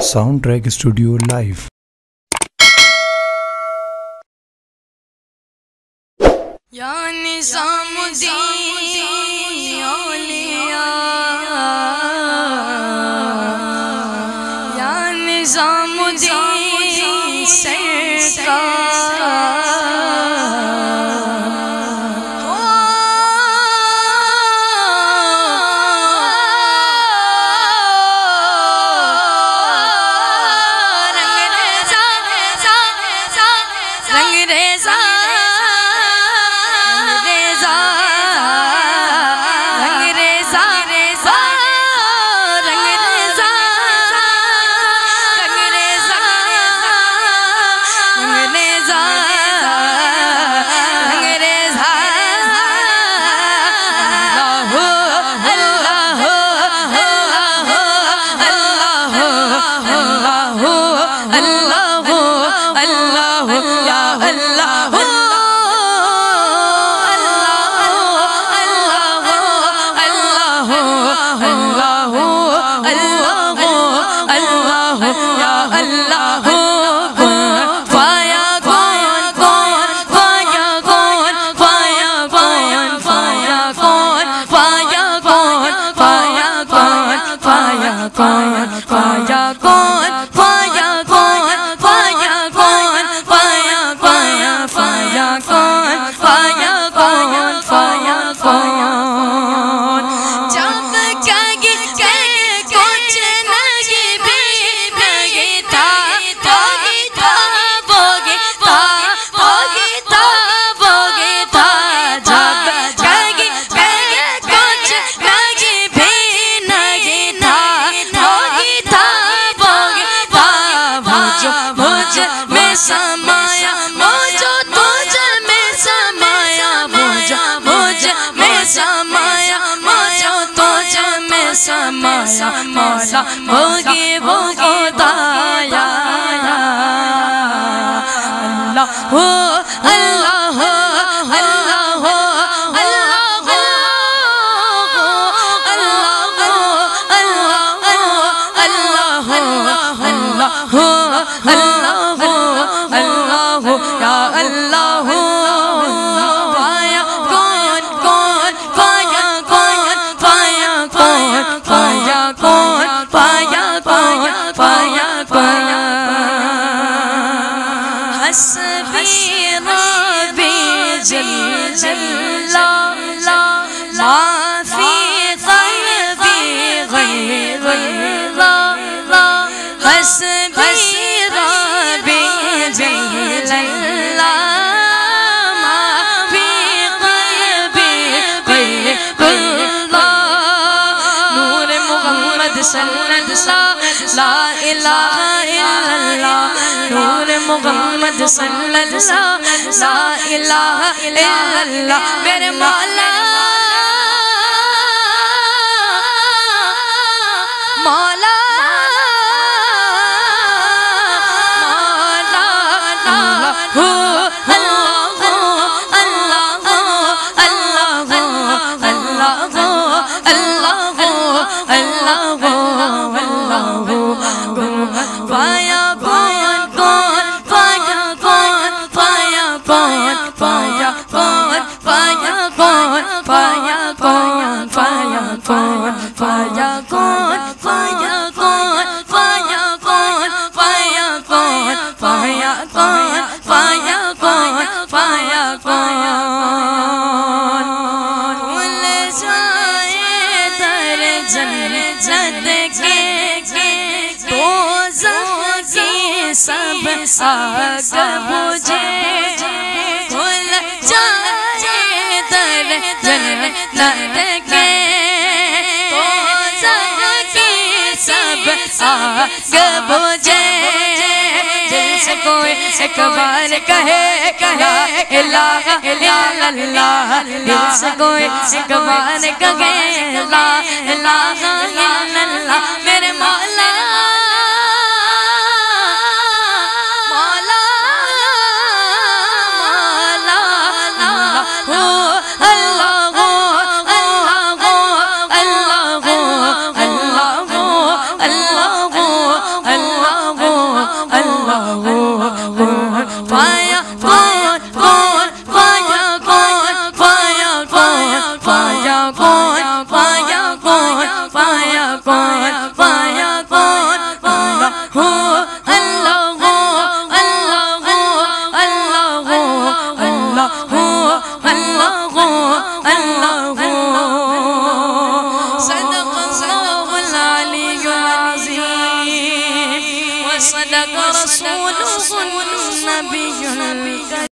Sound track studio live. یا نظام الدین اولیاء، یا نظام الدین سرکار، مولا بھوگی بھوگی دایا اللہ اللہ اللہ حسبی ربی جل جلالہ ما فی قلبی غیر اللہ، حسبی ربی جل جلالہ ما فی قلبی غیر اللہ، نور محمد صلی اللہ لا الہ الا اللہ، نور محمد صلی اللہ لا الہ الا اللہ، میرے مولا مولا سب آگ بجھے کھل جائے در جنت کے، دوزخ کی سب آگ بجھے، دل سے کوئی ایک بار کہے لا الہ الا اللہ، دل سے کوئی ایک بار کہے لا الہ الا اللہ، میرے مولا اللہ وبلغ رسوله النبي